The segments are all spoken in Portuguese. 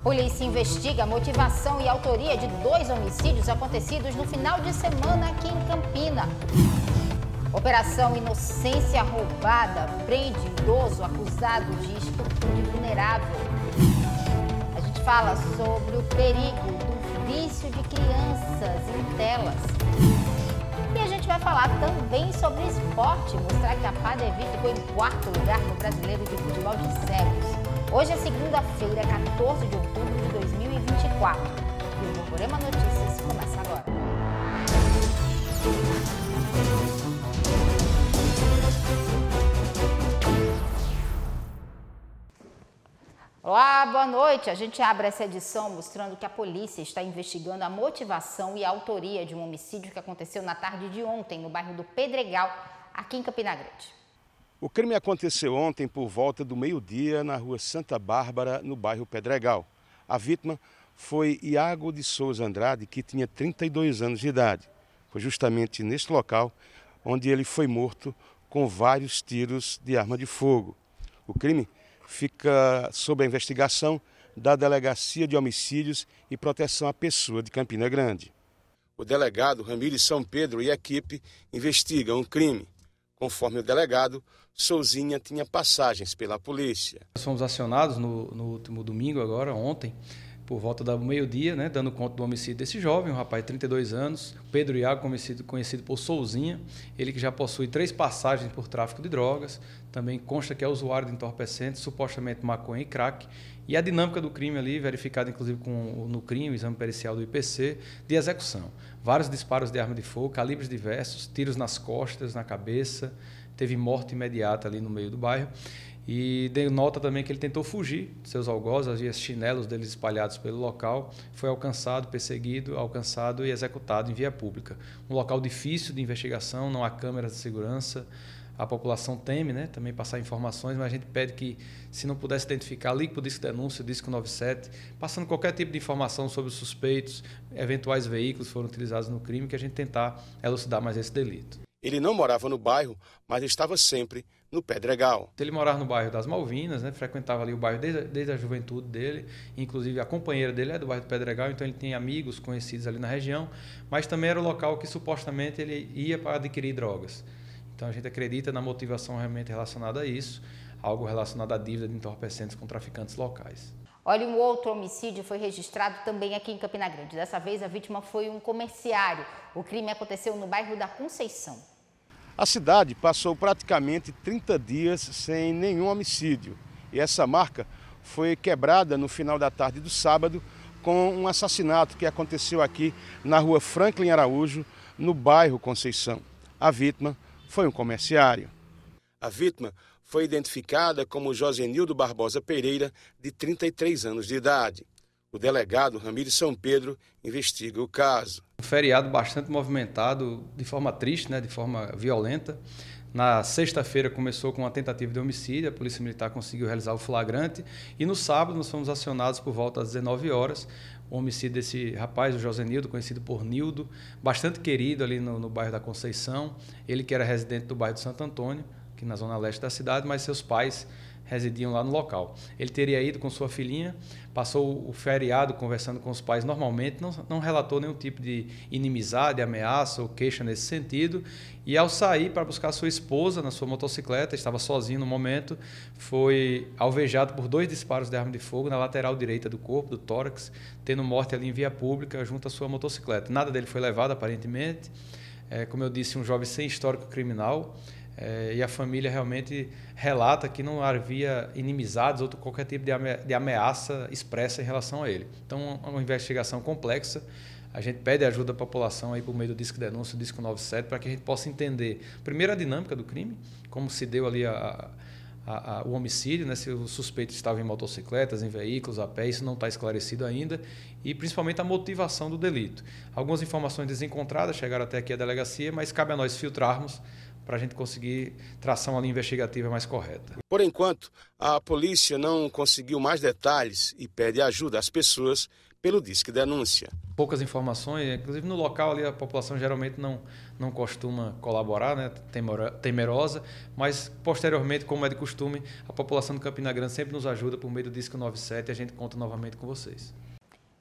Polícia investiga a motivação e autoria de 2 homicídios acontecidos no final de semana aqui em Campina. Operação Inocência Roubada prende idoso acusado de estupro de vulnerável. A gente fala sobre o perigo do vício de crianças em telas. E a gente vai falar também sobre esporte, mostrar que a Padevi ficou em 4º lugar no Brasileiro de Futebol de Cegos. Hoje é segunda-feira, 14 de outubro de 2024. E o Borborema Notícias começa agora. Olá, boa noite. A gente abre essa edição mostrando que a polícia está investigando a motivação e a autoria de um homicídio que aconteceu na tarde de ontem no bairro do Pedregal, aqui em Campina Grande. O crime aconteceu ontem por volta do meio-dia na rua Santa Bárbara, no bairro Pedregal. A vítima foi Iago de Souza Andrade, que tinha 32 anos de idade. Foi justamente neste local onde ele foi morto com vários tiros de arma de fogo. O crime fica sob a investigação da Delegacia de Homicídios e Proteção à Pessoa de Campina Grande. O delegado Ramires São Pedro e a equipe investigam o crime. Conforme o delegado, Souzinha tinha passagens pela polícia. Nós fomos acionados no último domingo, ontem, por volta do meio-dia, dando conta do homicídio desse jovem, um rapaz de 32 anos, Pedro Iago, conhecido por Souzinha, ele que já possui 3 passagens por tráfico de drogas, também consta que é usuário de entorpecentes, supostamente maconha e crack, e a dinâmica do crime ali, verificada inclusive no crime, o exame pericial do IPC, de execução. Vários disparos de arma de fogo, calibres diversos, tiros nas costas, na cabeça, teve morte imediata ali no meio do bairro. E deu nota também que ele tentou fugir de seus algozes, havia chinelos deles espalhados pelo local, foi alcançado, perseguido, alcançado e executado em via pública. Um local difícil de investigação, não há câmeras de segurança, a população teme também passar informações, mas a gente pede que, se não pudesse identificar, ligue para o Disque Denúncia, o Disque 97, passando qualquer tipo de informação sobre os suspeitos, eventuais veículos que foram utilizados no crime, que a gente tentar elucidar mais esse delito. Ele não morava no bairro, mas estava sempre no Pedregal. Ele morava no bairro das Malvinas, frequentava ali o bairro desde a juventude dele, inclusive a companheira dele é do bairro do Pedregal, então ele tem amigos conhecidos ali na região, mas também era o local que supostamente ele ia para adquirir drogas. Então a gente acredita na motivação realmente relacionada a isso, algo relacionado à dívida de entorpecentes com traficantes locais. Olha, um outro homicídio foi registrado também aqui em Campina Grande. Dessa vez a vítima foi um comerciário. O crime aconteceu no bairro da Conceição. A cidade passou praticamente 30 dias sem nenhum homicídio. E essa marca foi quebrada no final da tarde do sábado com um assassinato que aconteceu aqui na rua Franklin Araújo, no bairro Conceição. A vítima foi um comerciário. A vítima foi identificada como Josenildo Barbosa Pereira, de 33 anos de idade. O delegado Ramires São Pedro investiga o caso. Um feriado bastante movimentado, de forma triste, de forma violenta. Na sexta-feira começou com uma tentativa de homicídio, a Polícia Militar conseguiu realizar o flagrante e no sábado nós fomos acionados por volta das 19 horas. O homicídio desse rapaz, o Josenildo, conhecido por Nildo, bastante querido ali no bairro da Conceição. Ele que era residente do bairro de Santo Antônio, aqui na zona leste da cidade, mas seus pais residiam lá no local. Ele teria ido com sua filhinha, passou o feriado conversando com os pais normalmente, não relatou nenhum tipo de inimizade, ameaça ou queixa nesse sentido, e ao sair para buscar sua esposa na sua motocicleta, estava sozinho no momento, foi alvejado por 2 disparos de arma de fogo na lateral direita do corpo, do tórax, tendo morte ali em via pública junto à sua motocicleta. Nada dele foi levado aparentemente, como eu disse, um jovem sem histórico criminal, e a família realmente relata que não havia inimizades ou qualquer tipo de ameaça expressa em relação a ele. Então, é uma investigação complexa. A gente pede ajuda à população aí por meio do Disque Denúncia, o Disque 97, para que a gente possa entender, primeiro, a dinâmica do crime, como se deu ali o homicídio, se o suspeito estava em motocicletas, em veículos, a pé, isso não está esclarecido ainda, e principalmente a motivação do delito. Algumas informações desencontradas chegaram até aqui à delegacia, mas cabe a nós filtrarmos para a gente conseguir traçar uma linha investigativa mais correta. Por enquanto, a polícia não conseguiu mais detalhes e pede ajuda às pessoas pelo Disque Denúncia. Poucas informações, inclusive no local ali a população geralmente não costuma colaborar, né, temerosa, mas posteriormente, como é de costume, a população de Campina Grande sempre nos ajuda por meio do Disque 97 e a gente conta novamente com vocês.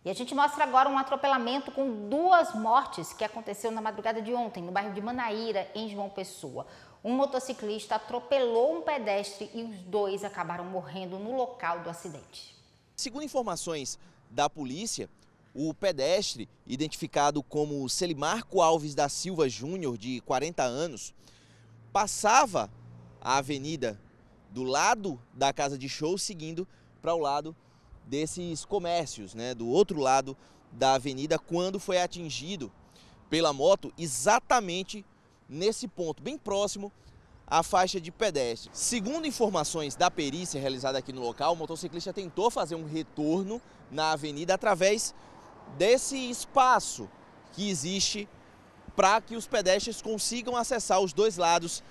E a gente mostra agora um atropelamento com 2 mortes que aconteceu na madrugada de ontem, no bairro de Manaíra, em João Pessoa. Um motociclista atropelou um pedestre e os 2 acabaram morrendo no local do acidente. Segundo informações da polícia, o pedestre, identificado como Celimarco Alves da Silva Júnior, de 40 anos, passava a avenida do lado da casa de show, seguindo para o lado desses comércios, né, do outro lado da avenida, quando foi atingido pela moto exatamente nesse ponto, bem próximo à faixa de pedestre. Segundo informações da perícia realizada aqui no local, o motociclista tentou fazer um retorno na avenida através desse espaço que existe para que os pedestres consigam acessar os 2 lados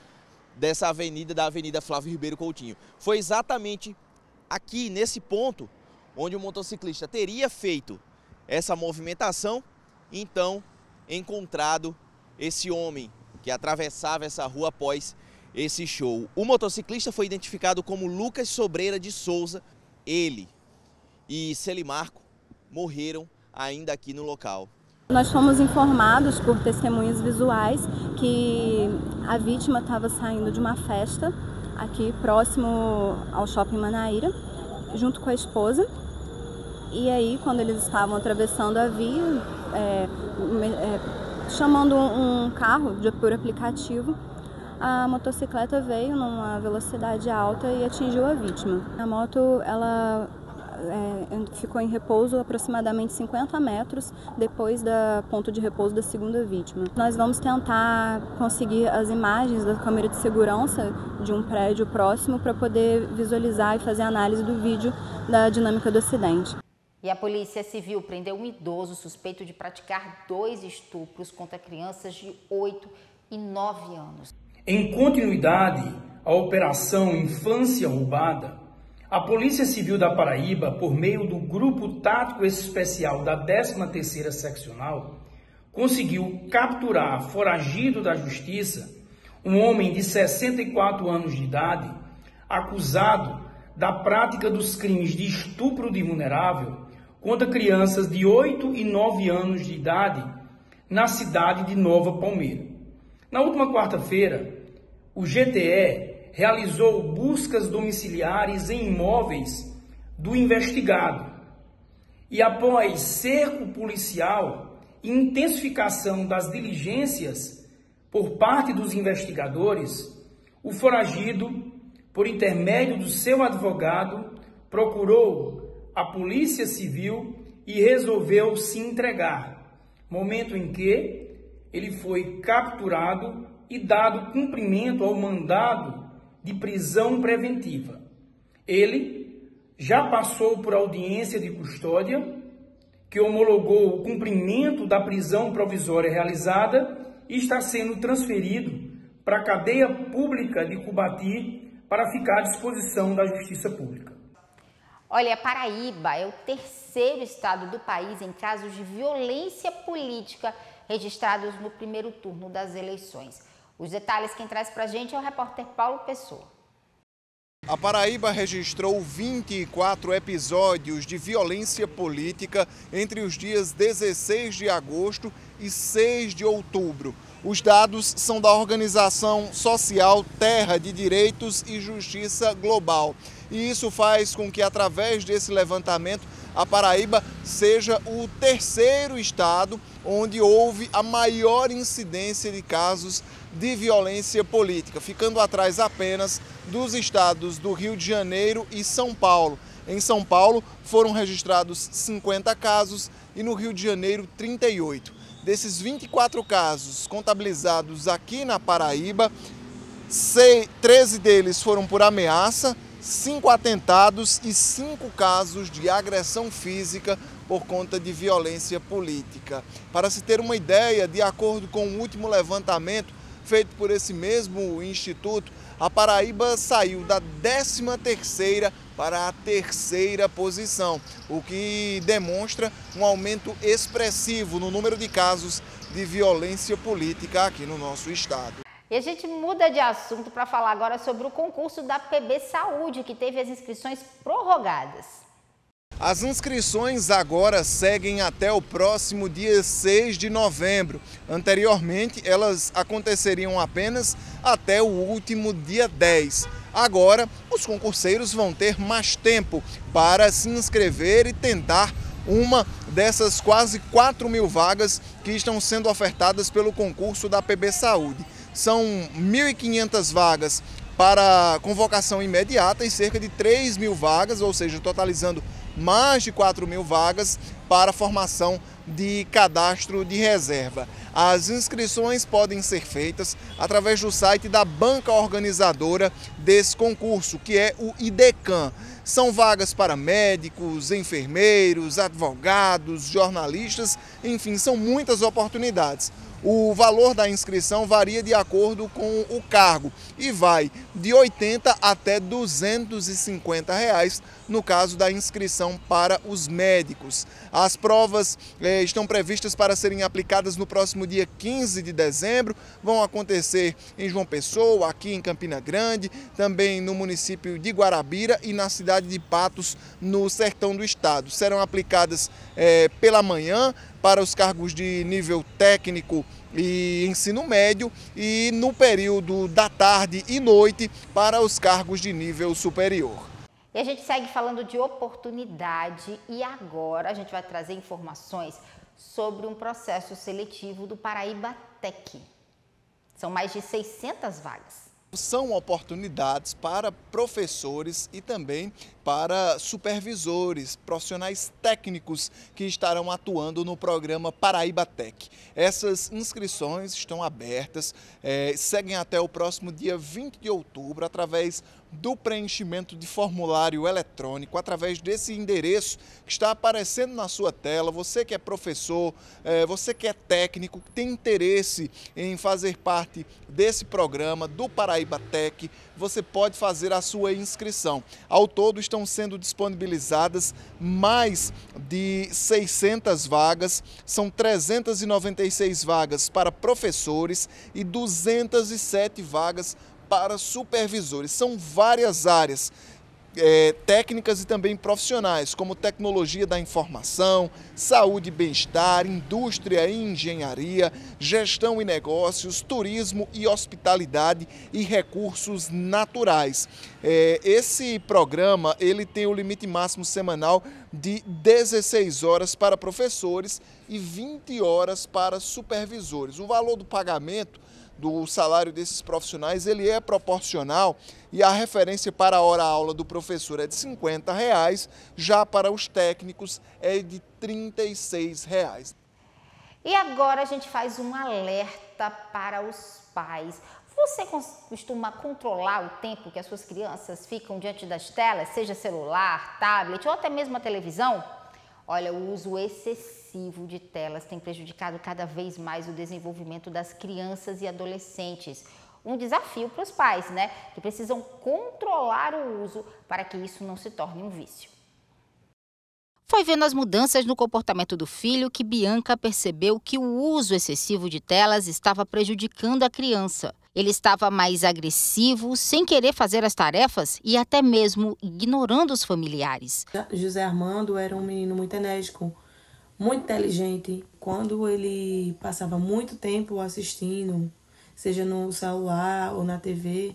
dessa avenida, da Avenida Flávio Ribeiro Coutinho. Foi exatamente aqui, nesse ponto, onde o motociclista teria feito essa movimentação, então encontrado esse homem que atravessava essa rua após esse show. O motociclista foi identificado como Lucas Sobreira de Souza. Ele e Celimarco morreram ainda aqui no local. Nós fomos informados por testemunhas visuais que a vítima estava saindo de uma festa aqui próximo ao Shopping Manaíra, junto com a esposa. E aí, quando eles estavam atravessando a via, chamando um carro por aplicativo, a motocicleta veio numa velocidade alta e atingiu a vítima. A moto, ela ficou em repouso aproximadamente 50 metros depois do ponto de repouso da segunda vítima. Nós vamos tentar conseguir as imagens da câmera de segurança de um prédio próximo para poder visualizar e fazer análise do vídeo da dinâmica do acidente. E a Polícia Civil prendeu um idoso suspeito de praticar 2 estupros contra crianças de 8 e 9 anos. Em continuidade à Operação Infância Roubada, a Polícia Civil da Paraíba, por meio do Grupo Tático Especial da 13ª Seccional, conseguiu capturar, foragido da Justiça, um homem de 64 anos de idade, acusado da prática dos crimes de estupro de vulnerável contra crianças de 8 e 9 anos de idade na cidade de Nova Palmeira. Na última quarta-feira, o GTE realizou buscas domiciliares em imóveis do investigado e, após cerco policial e intensificação das diligências por parte dos investigadores, o foragido, por intermédio do seu advogado, procurou a Polícia Civil e resolveu se entregar, momento em que ele foi capturado e dado cumprimento ao mandado de prisão preventiva. Ele já passou por audiência de custódia, que homologou o cumprimento da prisão provisória realizada e está sendo transferido para a cadeia pública de Cubati para ficar à disposição da Justiça Pública. Olha, a Paraíba é o 3º estado do país em casos de violência política registrados no primeiro turno das eleições. Os detalhes quem traz pra gente é o repórter Paulo Pessoa. A Paraíba registrou 24 episódios de violência política entre os dias 16 de agosto e 6 de outubro. Os dados são da organização social Terra de Direitos e Justiça Global. E isso faz com que, através desse levantamento, a Paraíba seja o 3º estado onde houve a maior incidência de casos de violência política, ficando atrás apenas dos estados do Rio de Janeiro e São Paulo. Em São Paulo foram registrados 50 casos e no Rio de Janeiro 38. Desses 24 casos contabilizados aqui na Paraíba, 13 deles foram por ameaça, 5 atentados e 5 casos de agressão física por conta de violência política. Para se ter uma ideia, de acordo com o último levantamento feito por esse mesmo instituto, a Paraíba saiu da 13ª para a 3ª posição, o que demonstra um aumento expressivo no número de casos de violência política aqui no nosso estado. E a gente muda de assunto para falar agora sobre o concurso da PB Saúde, que teve as inscrições prorrogadas. As inscrições agora seguem até o próximo dia 6 de novembro. Anteriormente, elas aconteceriam apenas até o último dia 10. Agora, os concurseiros vão ter mais tempo para se inscrever e tentar uma dessas quase 4.000 vagas que estão sendo ofertadas pelo concurso da PB Saúde. São 1.500 vagas para convocação imediata e cerca de 3.000 vagas, ou seja, totalizando mais de 4.000 vagas para formação de cadastro de reserva. As inscrições podem ser feitas através do site da banca organizadora desse concurso, que é o IDECAM. São vagas para médicos, enfermeiros, advogados, jornalistas, enfim, são muitas oportunidades. O valor da inscrição varia de acordo com o cargo e vai de R$ 80 até R$ 250 no caso da inscrição para os médicos. As provas estão previstas para serem aplicadas no próximo dia 15 de dezembro, vão acontecer em João Pessoa, aqui em Campina Grande, também no município de Guarabira e na cidade de Patos, no sertão do estado. Serão aplicadas pela manhã para os cargos de nível técnico e ensino médio e no período da tarde e noite para os cargos de nível superior. E a gente segue falando de oportunidade e agora a gente vai trazer informações sobre um processo seletivo do Paraíba Tech. São mais de 600 vagas. São oportunidades para professores e também para supervisores, profissionais técnicos que estarão atuando no programa Paraíba Tech. Essas inscrições estão abertas, seguem até o próximo dia 20 de outubro, através do preenchimento de formulário eletrônico, através desse endereço que está aparecendo na sua tela. Você que é professor, você que é técnico, que tem interesse em fazer parte desse programa do Paraíba Tech, você pode fazer a sua inscrição. Ao todo estão sendo disponibilizadas mais de 600 vagas, são 396 vagas para professores e 207 vagas para supervisores. São várias áreas técnicas e também profissionais, como tecnologia da informação, saúde e bem-estar, indústria e engenharia, gestão e negócios, turismo e hospitalidade e recursos naturais. Esse programa ele tem o limite máximo semanal de 16 horas para professores e 20 horas para supervisores. O valor do pagamento do salário desses profissionais ele é proporcional e a referência para a hora-aula do professor é de R$ 50, já para os técnicos é de R$ 36. E agora a gente faz um alerta para os pais. Você costuma controlar o tempo que as suas crianças ficam diante das telas, seja celular, tablet ou até mesmo a televisão? Olha, o uso excessivo de telas tem prejudicado cada vez mais o desenvolvimento das crianças e adolescentes. Um desafio para os pais, né? Que precisam controlar o uso para que isso não se torne um vício. Foi vendo as mudanças no comportamento do filho que Bianca percebeu que o uso excessivo de telas estava prejudicando a criança. Ele estava mais agressivo, sem querer fazer as tarefas e até mesmo ignorando os familiares. José Armando era um menino muito enérgico, muito inteligente. Quando ele passava muito tempo assistindo, seja no celular ou na TV,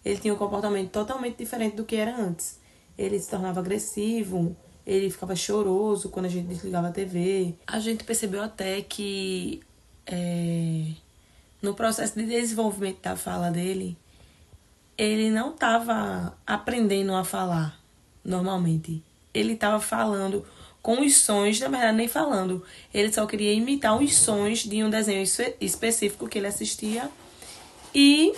ele tinha um comportamento totalmente diferente do que era antes. Ele se tornava agressivo, ele ficava choroso quando a gente desligava a TV. A gente percebeu até que no processo de desenvolvimento da fala dele, ele não estava aprendendo a falar normalmente. Ele estava falando com os sons, na verdade nem falando. Ele só queria imitar os sons de um desenho específico que ele assistia e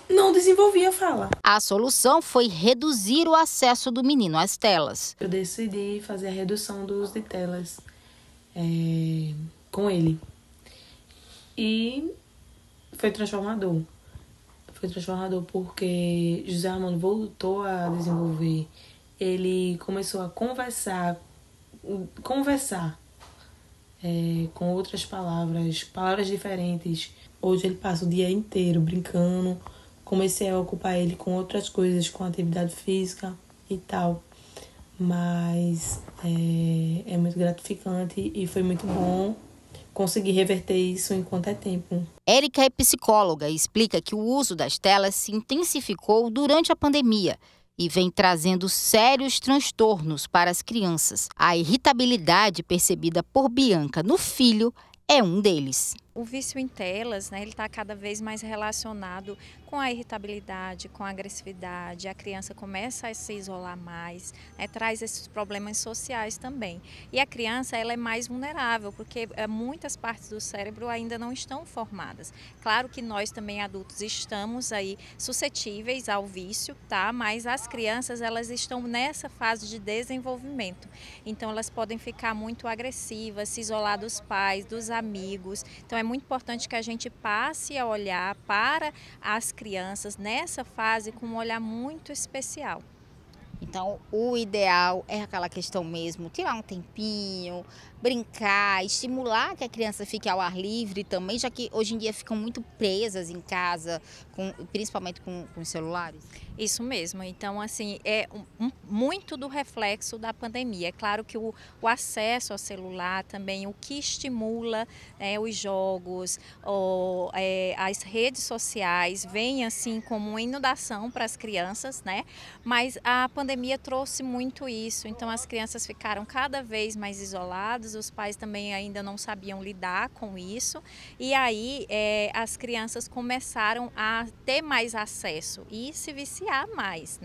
não desenvolvia a fala. A solução foi reduzir o acesso do menino às telas. Eu decidi fazer a redução do uso de telas com ele. E foi transformador. foi transformador porque José Armando voltou a desenvolver. Ele começou a conversar com outras palavras diferentes. Hoje ele passa o dia inteiro brincando. Comecei a ocupar ele com outras coisas, com atividade física e tal. Mas é muito gratificante e foi muito bom conseguir reverter isso enquanto é tempo. Érica é psicóloga e explica que o uso das telas se intensificou durante a pandemia e vem trazendo sérios transtornos para as crianças. A irritabilidade percebida por Bianca no filho é um deles. O vício em telas, ele está cada vez mais relacionado com a irritabilidade, com a agressividade. A criança começa a se isolar mais, traz esses problemas sociais também. E a criança ela é mais vulnerável, porque muitas partes do cérebro ainda não estão formadas. Claro que nós também adultos estamos aí suscetíveis ao vício, tá? Mas as crianças elas estão nessa fase de desenvolvimento. Então elas podem ficar muito agressivas, se isolar dos pais, dos amigos. Então é muito importante que a gente passe a olhar para as crianças nessa fase com um olhar muito especial. Então, o ideal é aquela questão mesmo, tirar um tempinho, brincar, estimular que a criança fique ao ar livre também, já que hoje em dia ficam muito presas em casa, principalmente com os celulares. Isso mesmo. Então, assim, é muito do reflexo da pandemia. É claro que o acesso ao celular também, o que estimula os jogos, as redes sociais, vem assim como uma inundação para as crianças, Mas a pandemia trouxe muito isso. Então, as crianças ficaram cada vez mais isoladas, os pais também ainda não sabiam lidar com isso. E aí, as crianças começaram a ter mais acesso e se viciar mais,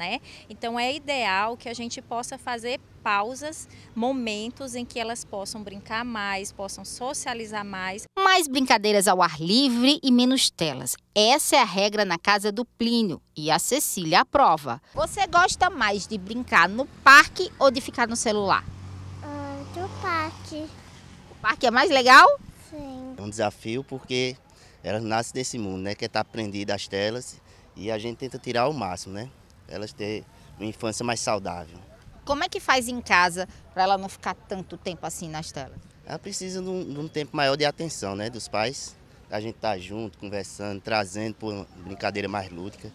Então é ideal que a gente possa fazer pausas, momentos em que elas possam brincar mais, possam socializar mais. Mais brincadeiras ao ar livre e menos telas. Essa é a regra na casa do Plínio e a Cecília aprova. Você gosta mais de brincar no parque ou de ficar no celular? Do parque. O parque é mais legal? Sim. É um desafio porque elas nascem desse mundo, que está aprendido as telas. E a gente tenta tirar o máximo, Elas terem uma infância mais saudável. Como é que faz em casa para ela não ficar tanto tempo assim nas telas? Ela precisa de um tempo maior de atenção, dos pais. A gente tá junto, conversando, trazendo por uma brincadeira mais lúdica.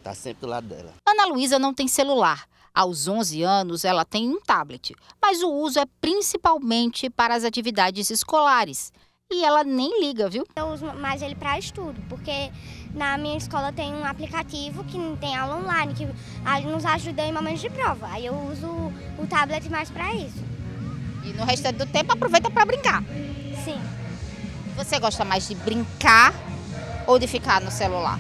Tá sempre do lado dela. Ana Luísa não tem celular. Aos 11 anos, ela tem um tablet. Mas o uso é principalmente para as atividades escolares. E ela nem liga, viu? Eu uso mais ele para estudo, porque na minha escola tem um aplicativo que tem aula online, que nos ajuda em momentos de prova. Aí eu uso o tablet mais para isso. E no restante do tempo aproveita para brincar? Sim. Você gosta mais de brincar ou de ficar no celular?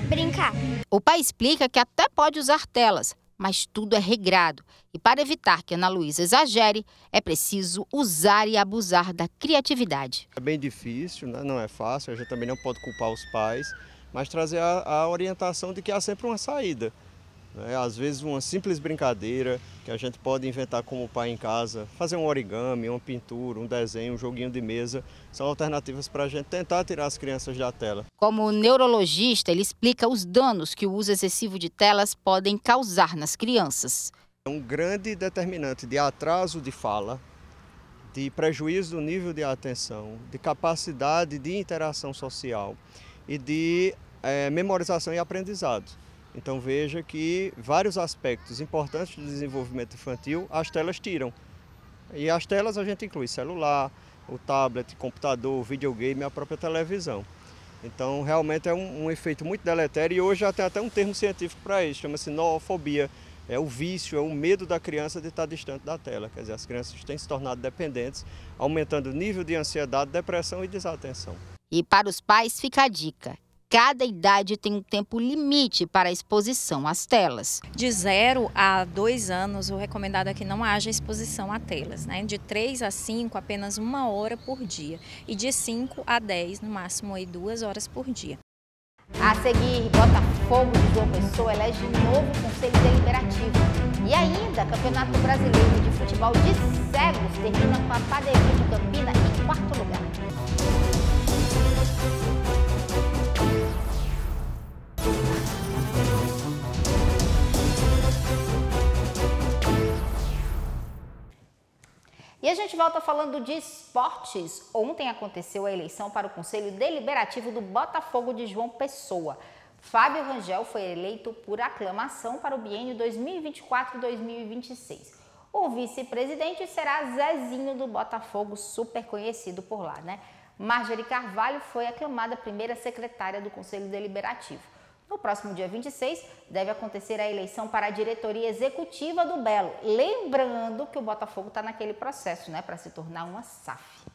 Brincar. O pai explica que até pode usar telas, mas tudo é regrado. E para evitar que Ana Luísa exagere, é preciso usar e abusar da criatividade. É bem difícil, não é fácil, a gente também não pode culpar os pais, mas trazer a orientação de que há sempre uma saída. Às vezes uma simples brincadeira que a gente pode inventar como pai em casa, fazer um origami, uma pintura, um desenho, um joguinho de mesa, são alternativas para a gente tentar tirar as crianças da tela. Como neurologista, ele explica os danos que o uso excessivo de telas podem causar nas crianças. É um grande determinante de atraso de fala, de prejuízo do nível de atenção, de capacidade de interação social e de memorização e aprendizado. Então veja que vários aspectos importantes do desenvolvimento infantil as telas tiram. E as telas a gente inclui celular, o tablet, computador, videogame e a própria televisão. Então realmente é um efeito muito deletério e hoje já tem até um termo científico para isso, chama-se noofobia. É o vício, é o medo da criança de estar distante da tela. Quer dizer, as crianças têm se tornado dependentes, aumentando o nível de ansiedade, depressão e desatenção. E para os pais fica a dica. Cada idade tem um tempo limite para a exposição às telas. De 0 a 2 anos, o recomendado é que não haja exposição a telas. De 3 a 5, apenas 1 hora por dia. E de 5 a 10, no máximo 2 horas por dia. A seguir, Botafogo de João Pessoa elege novo Conselho Deliberativo. E ainda, Campeonato Brasileiro de Futebol de Cegos termina com a Padeirinha de Campina em 4º lugar. E a gente volta falando de esportes. Ontem aconteceu a eleição para o Conselho Deliberativo do Botafogo de João Pessoa. Fábio Rangel foi eleito por aclamação para o biênio 2024-2026. O vice-presidente será Zezinho do Botafogo, super conhecido por lá, né? Marjorie Carvalho foi aclamada primeira secretária do Conselho Deliberativo. No próximo dia 26, deve acontecer a eleição para a diretoria executiva do Belo. Lembrando que o Botafogo está naquele processo, né, para se tornar uma SAF.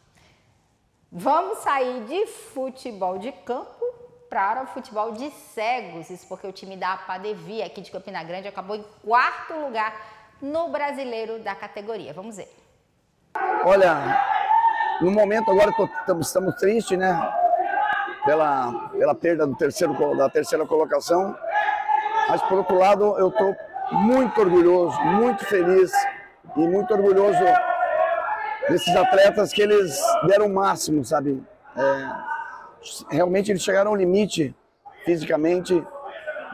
Vamos sair de futebol de campo para o futebol de cegos. Isso porque o time da Apadevi, aqui de Campina Grande, acabou em 4º lugar no brasileiro da categoria. Vamos ver. Olha, no momento agora estamos tristes, né? Pela perda da terceira colocação. Mas, por outro lado, eu estou muito orgulhoso, muito feliz e muito orgulhoso desses atletas que eles deram o máximo, sabe? Realmente eles chegaram ao limite fisicamente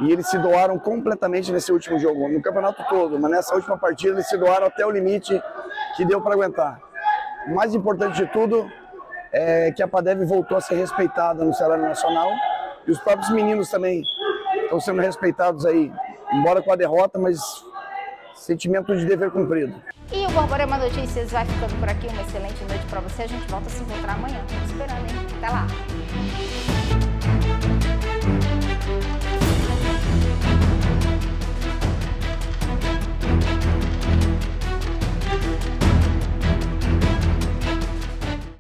e eles se doaram completamente nesse último jogo, no campeonato todo, mas nessa última partida eles se doaram até o limite que deu para aguentar. O mais importante de tudo é que a Apadevi voltou a ser respeitada no cenário nacional e os próprios meninos também estão sendo respeitados aí, embora com a derrota, mas sentimento de dever cumprido. E o Borborema Notícias vai ficando por aqui. Uma excelente noite para você. A gente volta a se encontrar amanhã. Tô esperando, hein? Até lá!